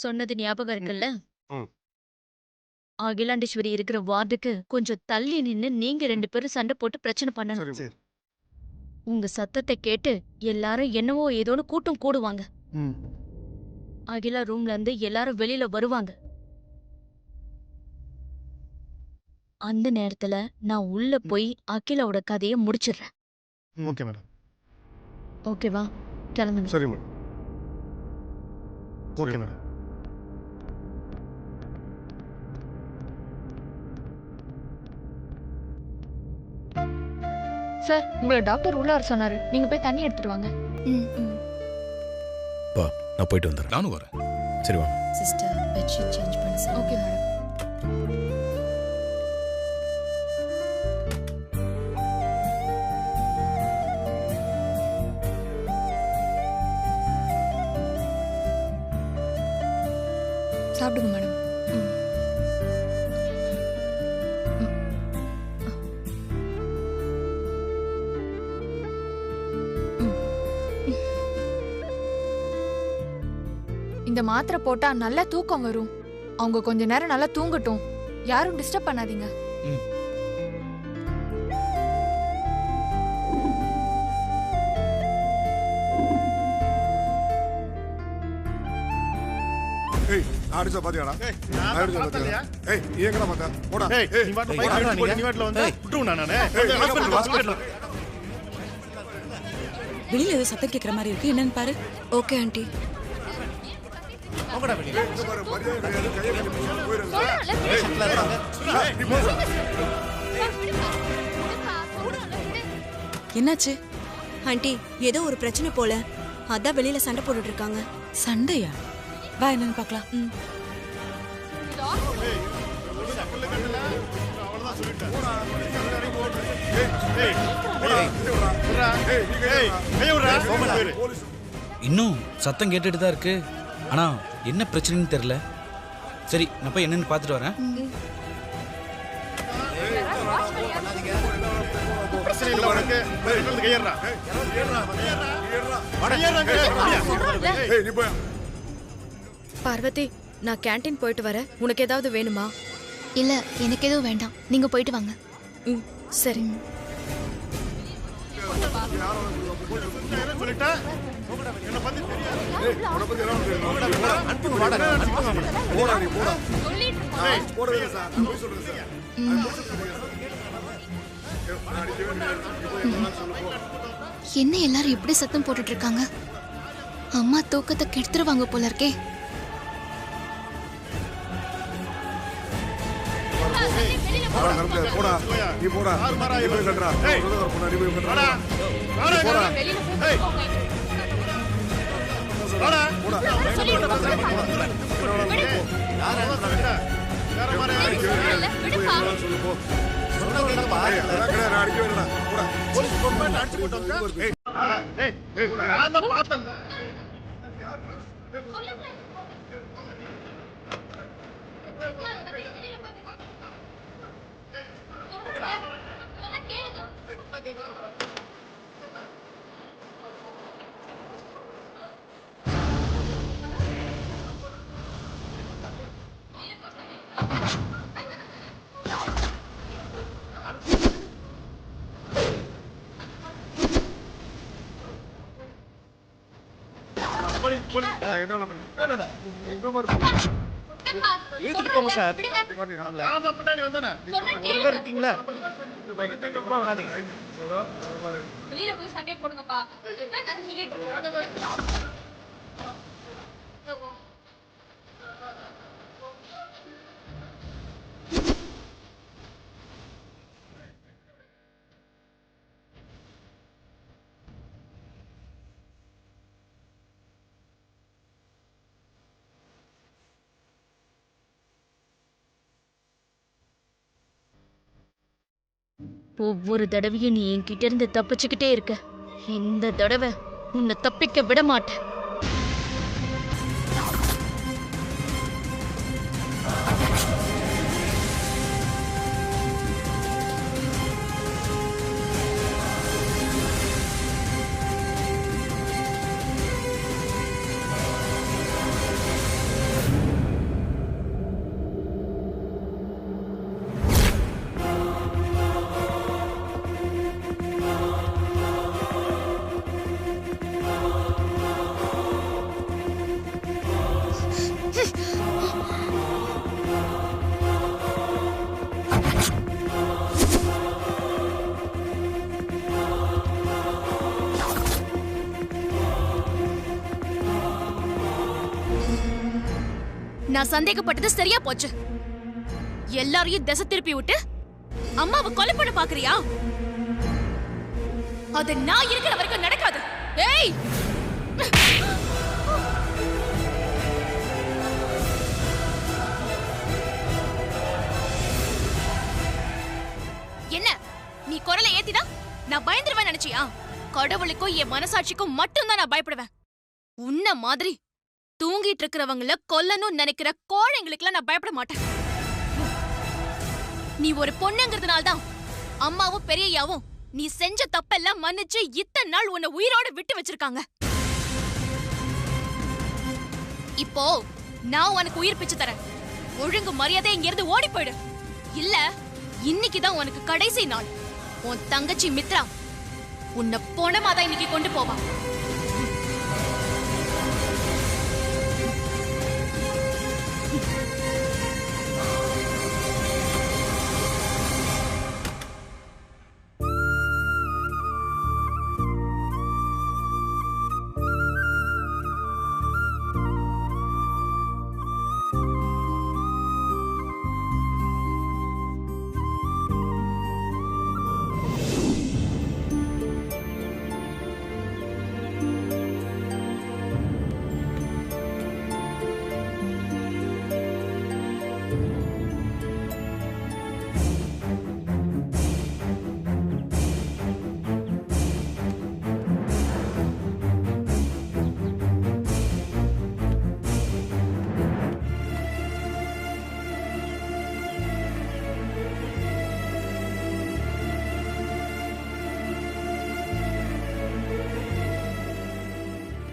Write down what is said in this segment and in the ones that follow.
சொன்னது ஞாபகம் ம். இருக்குல்ல? ம். அகிலாண்டேஸ்வரி இருக்கிற வார்டுக்கு கொஞ்சம் தள்ளி நின்னு நீங்க 2 பேரும் சண்டை போட்டு பிரச்சனை பண்ணணும். சரிம்மா. சரி. உங்க சத்தத்தை கேட்டு எல்லாரும் என்னவோ ஏதோன்னு கூட்டம் கூடுவாங்க. ம். அகிலா ரூம்ல இருந்து எல்லாரும் வெளியில வருவாங்க. அந்த நேரத்துல நான் உள்ள போய் அகிலாவோட கதைய முடிச்சிடுறேன். Okay madam. ஓகேவா? கிளம்புங்க. சரி மேடம். Okay madam. சார் உங்களை டாக்டர் உள்ள வர சொன்னாரு. நீங்க போய் தண்ணி எடுத்துட்டு வாங்க. பா நான் போயிட்டு வந்துடுறேன். நானும் வரேன். சரி வாங்க. சிஸ்டர் பெட்ஷீட் சேஞ்ச் பண்ண சார். Okay madam. சாப்பிடுங்க மேடம். இந்த மாத்திரை போட்டா நல்லா தூக்கம் வரும். அவங்க கொஞ்ச நேரம் நல்லா தூங்கட்டும். யாரும் டிஸ்டர்ப் பண்ணாதீங்க. ஏய் அடிச்ச பாத்தியாடா? நான் அடிச்ச பாத்தியா? ஏய் நீ எங்கடா பாத்த? போடா. ஏய் நீ வாட்ல பைக் எடுத்து போய் நீ வாட்ல வந்து விட்டுடா நானே. ஹாஸ்பிடல் வெளியில ஏதோ சத்தம் கேக்குற மாதிரி இருக்கு. என்னன்னு பாரு. Okay aunty. போங்கடா வெளிய. இந்த பாரு மரியாதை கிடையாது. கையை கட்டி பிடிச்சு போயிரல. நீ போ. என்னாச்சு? ஆண்டி ஏதோ ஒரு பிரச்சனை போல. அதான் வெளியில சண்டை போட்டுட்டு இருக்காங்க. சண்டையா? வா என்னன்னு பார்க்கலாம். அவ்வளவுதான் சொல்லிட்டேன். ஏய் கைய விடுறா. போலீஸ் இன்னும் சத்தம் கேட்டுட்டு தான் இருக்கு. ஆனா என்ன பிரச்சனைன்னு தெரியல. சரி நான் போய் என்னன்னு பார்த்துட்டு வரேன். பிரச்சனை இல்ல உனக்கு. இருந்து கையறா. ஏய் நீ போய். பார்வதி நான் கேண்டீன் போயிட்டு வரேன். உனக்கு ஏதாவது வேணுமா? இல்ல எனக்கு எதுவும் வேண்டாம். நீங்க போயிட்டு வாங்க. சரி. சொல்லிட்டா என்ன பத்தி தெரியாது. ஏய் உன பத்தி எல்லாம் தெரியும். அனுப்புங்க வாடா. போடா நீ போடா. ஏய் போடவே இல்ல சார். நான் போய் சொல்றேன் சார். என்ன எல்லாரும் இப்படி சத்தம் போட்டுட்டு இருக்காங்க? அம்மா தூக்கத்தை கெடுத்துருவாங்க போல இருக்கே. போடா நரம்பு போடா. நீ போடா. நீ போய் கட்டறா. ஏய் போடா நீ போய் கட்டறா. வாடா. போடா. ஏய் வாடா. போடா. சொல்லு போ. ஏய் அதான் கடை நான் அடிக்க வேண்டாம். போடா. போலீஸ் கவர்மெண்ட் அடிச்சு போட்டாங்க. ஏய் நான் தான் பார்த்தேன். ஏத்துட்டு போங்க சார். நான் தான் பின்னாடி வந்தேனே. ஒரு பேர் இருக்கீங்களா? வெளியில போய் சண்டை போடுங்கப்பா. ஒவ்வொரு தடவையும் நீ என்கிட்ட இருந்து தப்பிச்சுக்கிட்டே இருக்க. இந்த தடவை உன்னை தப்பிக்க விட மாட்டேன். நான் சந்தேகப்பட்டது சரியா போச்சு. எல்லாரையும் திசை திருப்பி விட்டு அம்மாவை கொலை பண்ண பாக்குறியா? அது நான் இருக்கிற வரைக்கும் நடக்காது. ஏய், என்ன நீ குரலை ஏத்தினா நான் பயந்துருவேன் நினைச்சியா? கடவுளுக்கும் என் மனசாட்சிக்கும் மட்டும்தான் நான் பயப்படுவேன். உன்ன மாதிரி தூங்கிட்டு இருக்கிறவங்கள கொல்லணும்னு நினைக்கிற கோழைங்களுக்குலாம் நான் பயப்பட மாட்டேன். நீ ஒரு பொண்ணுங்கிறதுனால்தான் அம்மாவும் பெரியயாவும் நீ செஞ்ச தப்பெல்லாம் மன்னிச்சு இத்தனை நாள் உன்னை உயிரோட விட்டு வச்சிருக்காங்க. இப்போ நான் உனக்கு உயிர் பிச்சு தரேன். ஒழுங்கு மரியாதை இங்க இருந்து ஓடி போயிடு. இல்ல இன்னைக்குதான் உனக்கு கடைசி நாள். உன் தங்கச்சி மித்ரா உன்னை போனமாதான் இன்னைக்கு கொண்டு போவா.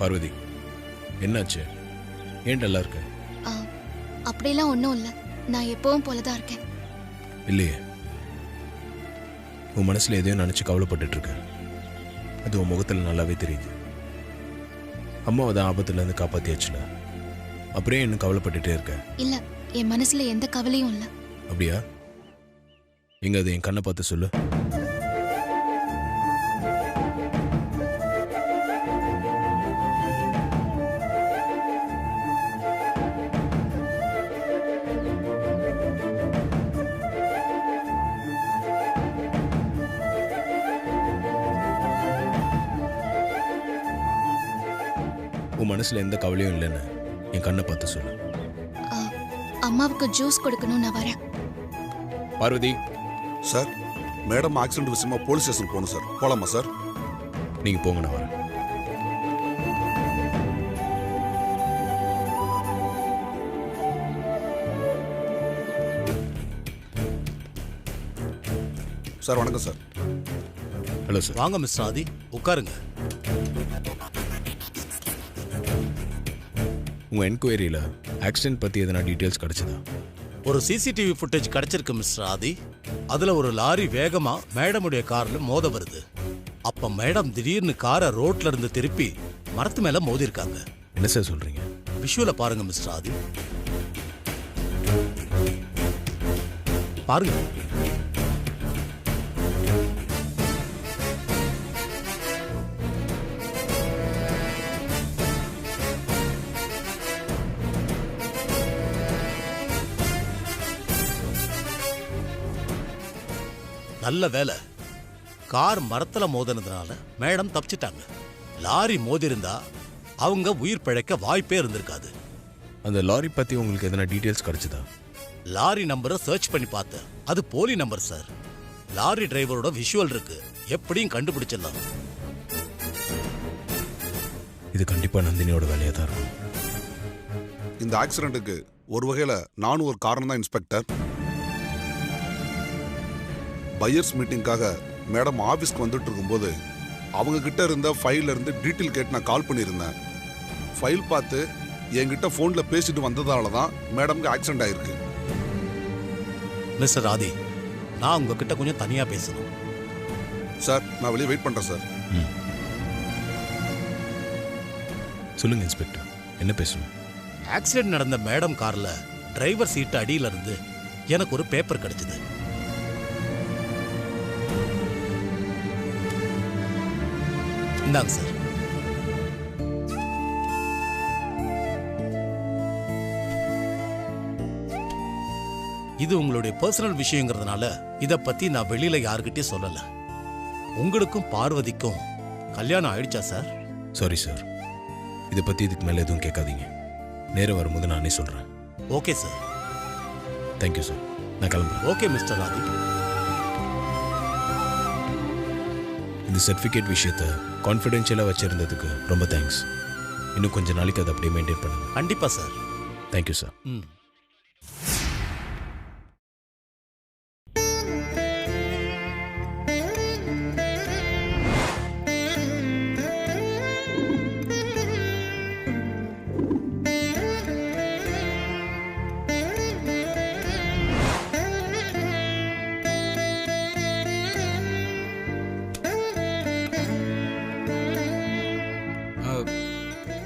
பார்வதி, என்னாச்சு? ஏன் நல்லா இருக்க? அப்படியெல்லாம் ஒன்றும் இல்லை. நான் எப்பவும் போலதான் இருக்கேன். இல்லையே, உன் மனசுல எதையோ நினைச்சு கவலைப்பட்டு இருக்க. அது உன் முகத்துல நல்லாவே தெரியுது. அம்மாவை தான் ஆபத்துல இருந்து காப்பாத்தியாச்சுல, அப்படியே இன்னும் கவலைப்பட்டுட்டே இருக்க? இல்ல, என் மனசுல எந்த கவலையும் இல்லை. அப்படியா? எங்க அது என் கண்ணை பார்த்து சொல்லு. உன் மனசுல எந்த கவலையும் இல்லைன்னு என் கண்ணை பார்த்து சொல்லு. அம்மாவுக்கு ஜூஸ் கொடுக்கணும், நான் வரேன். பார்வதி சார், மேடம் ஆக்சிடென்ட் விஷயமா போலீஸ் ஸ்டேஷன் போகணும் சார். போலாமா சார்? நீங்க போங்க, நான் வரேன். சார் வணக்கம் சார். Hello sir. வாங்க மிஸ்டர் ஆதி, உட்காருங்க. உங்க என்கொயரியில ஆக்சிடென்ட் பத்தி எதனா டீடைல்ஸ் கிடைச்சதா? ஒரு சிசிடிவி ஃபுட்டேஜ் கிடைச்சிருக்கு மிஸ்டர் ஆதி. அதுல ஒரு லாரி வேகமா மேடமுடைய கார்ல மோத வருது. அப்ப மேடம் திடீர்னு காரை ரோட்ல இருந்து திருப்பி மரத்து மேல மோதி இருக்காங்க. என்ன சார் சொல்றீங்க? விஷுவல பாருங்க மிஸ்டர் ஆதி. பாருங்க. நல்ல வேலை, கார் மரத்துல மோதினதுனால மேடம் தப்பிச்சிட்டாங்க. லாரி மோதிருந்தா அவங்க உயிர் பிழைக்க வாய்ப்பே இருந்திருக்காது. அந்த லாரி பத்தி உங்களுக்கு எதனா டீடைல்ஸ் கிடைச்சதா? லாரி நம்பரை சர்ச் பண்ணி பார்த்தேன். அது போலி நம்பர் சார். லாரி டிரைவரோட விஷுவல் இருக்கு, எப்படியும் கண்டுபிடிச்சிடலாம். இது கண்டிப்பா நந்தினியோட வேலையா தான் இருக்கும். இந்த ஆக்சிடென்ட்டுக்கு ஒரு வகையில நானும் ஒரு காரணம் தான் இன்ஸ்பெக்டர். பையர்ஸ் மீட்டிங்காக மேடம் ஆஃபீஸ்க்கு வந்துட்டு இருக்கும்போது அவங்க கிட்ட இருந்த ஃபைல்ல இருந்து டீட்டெயில் கேட்டு நான் கால் பண்ணியிருந்தேன். ஃபைல் பார்த்து என்கிட்ட ஃபோனில் பேசிட்டு வந்ததால தான் மேடம்க்கு ஆக்சிடென்ட் ஆயிருக்கு. மிஸ்டர் ஆதி, நான் உங்ககிட்ட கொஞ்சம் தனியா பேசணும். சார், நான் வெளியே வெயிட் பண்றேன் சார். சொல்லுங்க இன்ஸ்பெக்டர், என்ன பேசணும்? ஆக்சிடென்ட் நடந்த மேடம் கார்ல டிரைவர் சீட்டு அடியில இருந்து எனக்கு ஒரு பேப்பர் கிடைச்சது. இந்தாங்க சார். இது உங்களுடைய பர்சனல் விஷயங்கிறதுனால இத பத்தி நான் வெளியில யாருக்கிட்டயும் சொல்லல. உங்களுக்கும் பார்வதிக்கும் கல்யாணம் ஆயிடுச்சா சார்? சாரி சார், இதை பத்தி இதுக்கு மேல எதுவும் கேட்காதீங்க. நேரம் வரும்போது நானே சொல்றேன். Okay sir. தேங்க்யூ சார், நான் கிளம்புறேன். ஓகே மிஸ்டர் ஆதி. இந்த சர்டிஃபிகேட் விஷயத்த கான்ஃபிடென்ஷியலாக வச்சிருந்ததுக்கு ரொம்ப தேங்க்ஸ். இன்னும் கொஞ்சம் நாளைக்கு அதை அப்படியே மெயின்டைன் பண்ணுங்க. கண்டிப்பா சார். Thank you sir.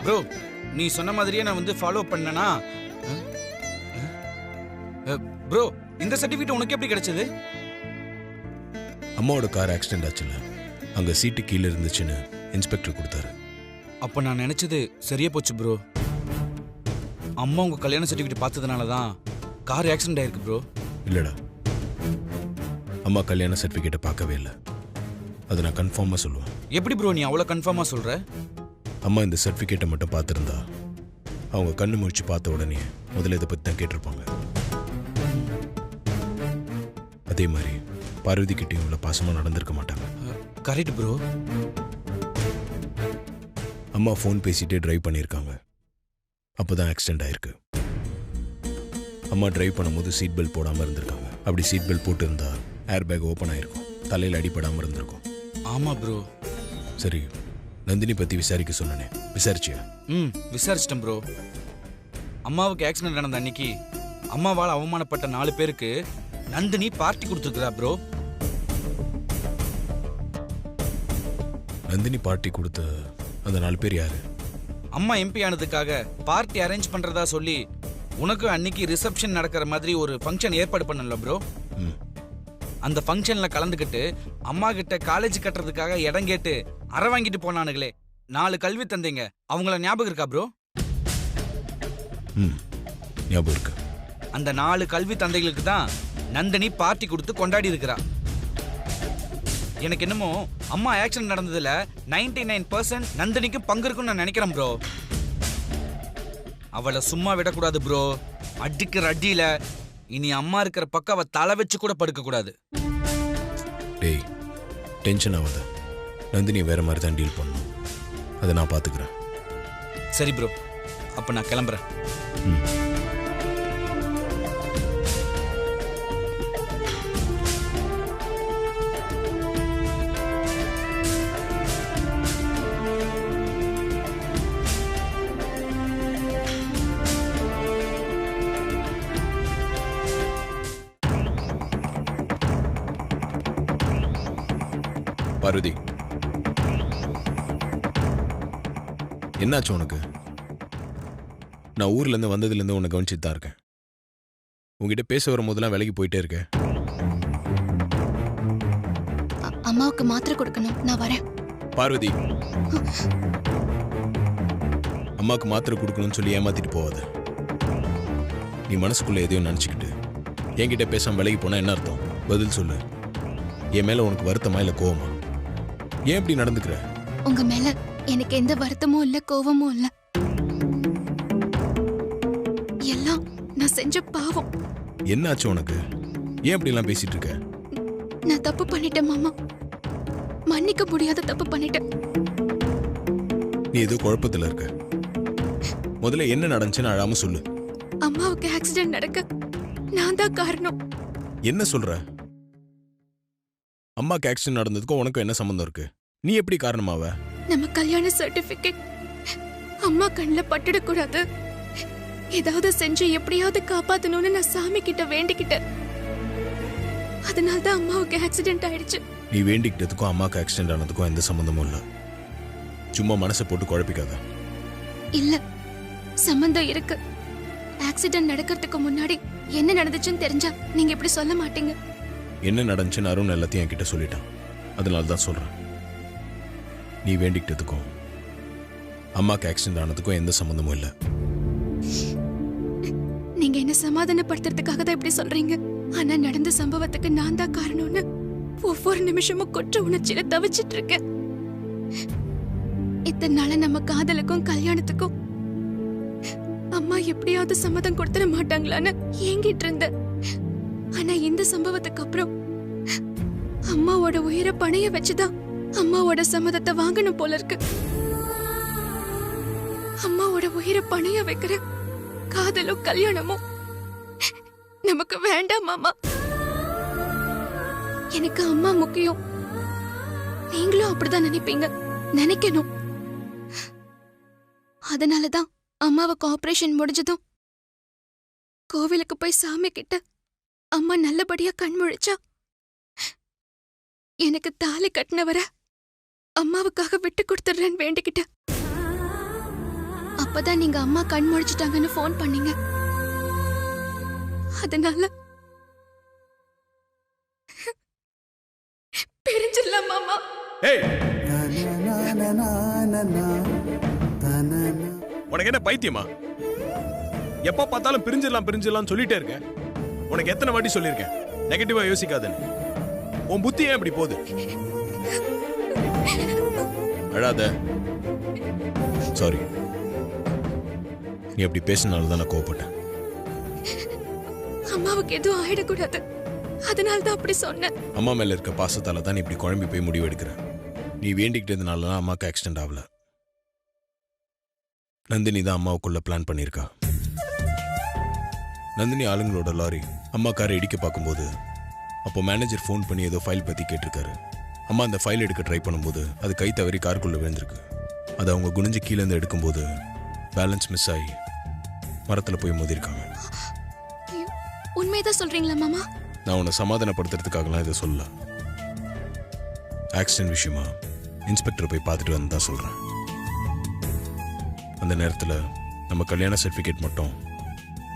ப்ரோ, நீ சொன்ன மாதிரியே நான் வந்து ஃபாலோ பண்ணனா. ப்ரோ, இந்த சர்டிஃபிகேட் உனக்கு எப்படி கிடைச்சது? அம்மாவோட கார் ஆக்சிடென்ட் ஆச்சுல்ல, அங்கே சீட்டு கீழே இருந்துச்சுன்னு இன்ஸ்பெக்டர் கொடுத்தாரு. அப்போ நான் நினச்சது சரியா போச்சு ப்ரோ. அம்மா உங்கள் கல்யாண சர்டிஃபிகேட் பார்த்ததுனால தான் கார் ஆக்சிடென்ட் ஆயிருக்கு ப்ரோ. இல்லைடா, அம்மா கல்யாண சர்டிஃபிகேட்டை பார்க்கவே இல்லை. அதை நான் கன்ஃபார்மாக சொல்லுவேன். எப்படி ப்ரோ நீ அவ்வளோ கன்ஃபார்மாக சொல்கிற? அம்மா இந்த சர்டிஃபிகேட்டை மட்டும் பார்த்துருந்தா அவங்க கண்ணு முழிச்சு பார்த்த உடனே முதல்ல இதை பற்றி தான் கேட்டிருப்பாங்க. அதே மாதிரி பார்வதி கிட்டையும் இவ்வளோ பாசமாக நடந்திருக்க மாட்டாங்க. Correct bro. அம்மா ஃபோன் பேசிட்டே டிரைவ் பண்ணியிருக்காங்க. அப்போ தான் ஆக்சிடென்ட் ஆயிருக்கு. அம்மா டிரைவ் பண்ணும்போது சீட் பெல்ட் போடாமல் இருந்திருக்காங்க. அப்படி சீட் பெல்ட் போட்டு இருந்தா ஏர் பேக் ஓப்பன் ஆயிருக்கும், தலையில் அடிபடாமல் இருந்திருக்கும். ஆமாம் ப்ரோ. சரி, நந்தினி பற்றி விசாரிக்க சொன்னனே, விசாரிச்சியா? விசாரிச்சிட்டேன் ப்ரோ. அம்மாவுக்கு ஆக்சிடென்ட் நடந்த அன்னைக்கு அம்மாவால் அவமானப்பட்ட 4 பேருக்கு நந்தினி பார்ட்டி கொடுத்துருக்குறா ப்ரோ. நந்தினி பார்ட்டி கொடுத்த அந்த 4 பேர் யாரு? அம்மா எம்பி ஆனதுக்காக பார்ட்டி அரேஞ்ச் பண்றதா சொல்லி உனக்கு அன்னைக்கு ரிசப்ஷன் நடக்கிற மாதிரி ஒரு ஃபங்க்ஷன் ஏற்பாடு பண்ணல ப்ரோ. அந்த ஃபங்க்ஷன்ல கலந்துக்கிட்டு அம்மா கிட்ட காலேஜ் கட்டுறதுக்காக இடம் கேட்டு அறை வாங்கிட்டு போனானுங்களே 4 கல்வி தந்தைங்க, அவங்கள ஞாபகம் இருக்கா ப்ரோ? ஞாபகம் இருக்கு. அந்த 4 கல்வி தந்தைகளுக்கு தான் நந்தினி பார்ட்டி கொடுத்து கொண்டாடி இருக்கிறா. எனக்கு என்னமோ அம்மா ஆக்சிடென்ட் நடந்ததுல 99% நந்தினிக்கு பங்கு இருக்குன்னு நான் நினைக்கிறேன் ப்ரோ. அவளை சும்மா விடக்கூடாது ப்ரோ. அடிக்கிற அடியில இனி அம்மா இருக்கிற பக்கம் அவ தலை வச்சு கூட படுக்க கூடாது. டேய், டென்ஷன் ஆகாத. நந்தினி வேற மாதிரி தான் டீல் பண்ணும். அதை நான் பார்த்துக்கிறேன். சரி ப்ரோ, அப்ப நான் கிளம்புறேன். பார்வதி, என்னாச்சு உனக்கு? நான் ஊர்லேருந்து வந்ததுலேருந்து உன்னை கவனிச்சுட்டு தான் இருக்கேன். உங்ககிட்ட பேச வரும்போதெல்லாம் வேலைக்கு போயிட்டே இருக்கேன். அம்மாவுக்கு மாத்திரை கொடுக்கணும், நான் வரேன். பார்வதி, அம்மாவுக்கு மாத்திரை கொடுக்கணும்னு சொல்லி ஏமாத்திட்டு போவாத. நீ மனசுக்குள்ள எதையும் நினச்சிக்கிட்டு என்கிட்ட பேசாம வேலைக்கு போனா என்ன அர்த்தம்? பதில் சொல்லு. என் மேல உனக்கு வருத்தமா இல்லை கோவமா? ஏன் இப்படி நடந்துக்கிற? உங்க மேல எனக்கு எந்த வருத்தமும் இல்ல, கோவமும் இல்ல. எல்லாம் நான் செஞ்ச பாவம். என்னாச்சு உனக்கு? ஏன் இப்படி எல்லாம் பேசிட்டு இருக்க? நான் தப்பு பண்ணிட்டேன் மாமா. மன்னிக்க முடியாத தப்பு பண்ணிட்டேன். நீ ஏதோ குழப்பத்துல இருக்க. முதல்ல என்ன நடந்துச்சுன்னு அழாம சொல்லு. அம்மாவுக்கு ஆக்சிடென்ட் நடக்க நான் தான் காரணம். என்ன சொல்ற? அம்மாக்கு ஆக்சிடென்ட் நடந்ததுக்கும் உனக்கும் என்ன சம்பந்தம் இருக்கு? நீ எப்படி காரணமாவ? நம்ம கல்யாண சர்டிபிகேட் அம்மா கண்ணில் பட்டுடக்கூடாது. ஏதாவது செஞ்சு எப்படியாவது காப்பாத்தணும்னு நான் சாமி கிட்ட வேண்டிக்கிட்டேன். அதனால்தான் அம்மாவுக்கு ஆக்சிடென்ட் ஆயிடுச்சு. நீ வேண்டிக்கிட்டதுக்கும் அம்மாக்கு ஆக்சிடென்ட் ஆனதுக்கும் எந்த சம்பந்தமும் இல்ல. சும்மா மனசை போட்டு குழப்பிக்காத. இல்ல, சம்பந்தம் இருக்கு. ஆக்சிடென்ட் நடக்கிறதுக்கு முன்னாடி என்ன நடந்துச்சுன்னு தெரிஞ்சா நீங்க இப்படி சொல்ல மாட்டீங்க. என்ன நடந்துச்சுன்னு அருண் எல்லாத்தையும் என்கிட்ட சொல்லிட்டான். அதனால தான் சொல்றேன். நீ வேண்டிக்கிட்டதுக்கும் அம்மாக்கு ஆக்சிடென்ட் ஆனதுக்கும் எந்த சம்பந்தமும் இல்லை. நீங்க என்ன சமாதானப்படுத்துறதுக்காக தான் இப்படி சொல்றீங்க. ஆனா நடந்த சம்பவத்துக்கு நான் தான் காரணம்னு ஒவ்வொரு நிமிஷமும் குற்ற உணர்ச்சியில தவிச்சிட்டு இருக்கேன். இத்தனை நாள நம்ம காதலுக்கும் கல்யாணத்துக்கும் அம்மா எப்படியாவது சம்மதம் கொடுத்துட மாட்டாங்களான்னு ஏங்கிட்டு இருந்தேன். ஆனா இந்த சம்பவத்துக்கு அப்புறம் அம்மாவோட உயிரை பணைய வச்சுதான் அம்மாவோட சம்மதத்தை வாங்கணும் போல இருக்கு. அம்மாவோட உயிரை பணைய வைக்கிற காதலும் கல்யாணமும் நமக்கு வேண்டாம் மாமா. எனக்கு அம்மா முக்கியம். நீங்களும் அப்படிதான் நினைப்பீங்க, நினைக்கணும். அதனாலதான் அம்மாவுக்கு ஆபரேஷன் முடிஞ்சதும் கோவிலுக்கு போய் சாமி கிட்ட அம்மா நல்லபடியா கண் முழிச்சா எனக்கு தாலி கட்டினவர அம்மாவுக்காக விட்டு கொடுத்துடுறேன்னு வேண்டிக்கிட்ட. அப்பதான் நீங்க அம்மா கண் முழிச்சிட்டாங்கன்னு போன் பண்ணீங்க. அதனால பிரிஞ்சிடலாம் மாமா. ஏய், உனக்கு என்ன பைத்தியமா? எப்ப பார்த்தாலும் பிரிஞ்சிடலாம் சொல்லிட்டே இருக்க. உனக்கு எத்தனை வாட்டி சொல்லியிருக்கேன் நெகட்டிவா யோசிக்காதன்னு? உன் புத்தி ஏன் இப்படி போகுது? அழாத. சாரி, நீ அப்படி பேசினால தான் நான் கோவப்பட்டேன். அம்மாவுக்கு எதுவும் ஆயிடக்கூடாது, அதனால தான் அப்படி சொன்னேன். அம்மா மேல இருக்க பாசத்தால தான் நீ இப்படி குழம்பி போய் முடிவு எடுக்கிற. நீ வேண்டிக்கிட்டதுனால தான் அம்மாவுக்கு ஆக்சிடென்ட் ஆகல. நந்தினி தான் அம்மாவுக்குள்ள பிளான் பண்ணியிருக்கா. நந்தினி ஆளுங்களோட லாரி அம்மா காரை இடிக்க பார்க்கும்போது அப்போ மேனேஜர் ஃபோன் பண்ணி ஏதோ ஃபைல் பற்றி கேட்டிருக்காரு. அம்மா அந்த ஃபைல் எடுக்க ட்ரை பண்ணும்போது அது கை தவறி காருக்குள்ளே விழுந்திருக்கு. அதை அவங்க குனிஞ்சு கீழேருந்து எடுக்கும்போது பேலன்ஸ் மிஸ் ஆகி மரத்தில் போய் மோதிருக்காங்க. உண்மைதான் சொல்றீங்களா மாமா? நான் உன்னை சமாதானப்படுத்துறதுக்காகலாம் இதை சொல்லல. ஆக்சிடென்ட் விஷயமா இன்ஸ்பெக்டர் போய் பார்த்துட்டு வந்து தான் சொல்கிறேன். அந்த நேரத்தில் நம்ம கல்யாண சர்டிஃபிகேட் மட்டும்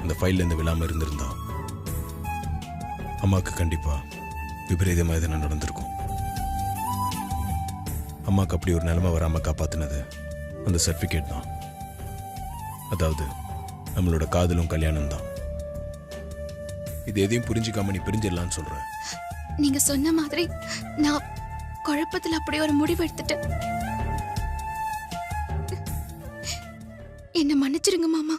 அந்த ஃபைல்லேருந்து விழாமல் இருந்திருந்தா அம்மாவுக்கு கண்டிப்பாக விபரீதமாக எதுனா நடந்திருக்கும். அம்மாவுக்கு அப்படி ஒரு நிலைமை வராமல் காப்பாற்றினது அந்த சர்டிஃபிகேட் தான். அதாவது நம்மளோட காதலும் கல்யாணம் தான். இது எதையும் புரிஞ்சுக்காம நீ பிரிஞ்சிடலான்னு சொல்ற. நீங்க சொன்ன மாதிரி நான் குழப்பத்துல அப்படி ஒரு முடிவு எடுத்துட்டேன். என்ன மன்னிச்சிருங்க மாமா.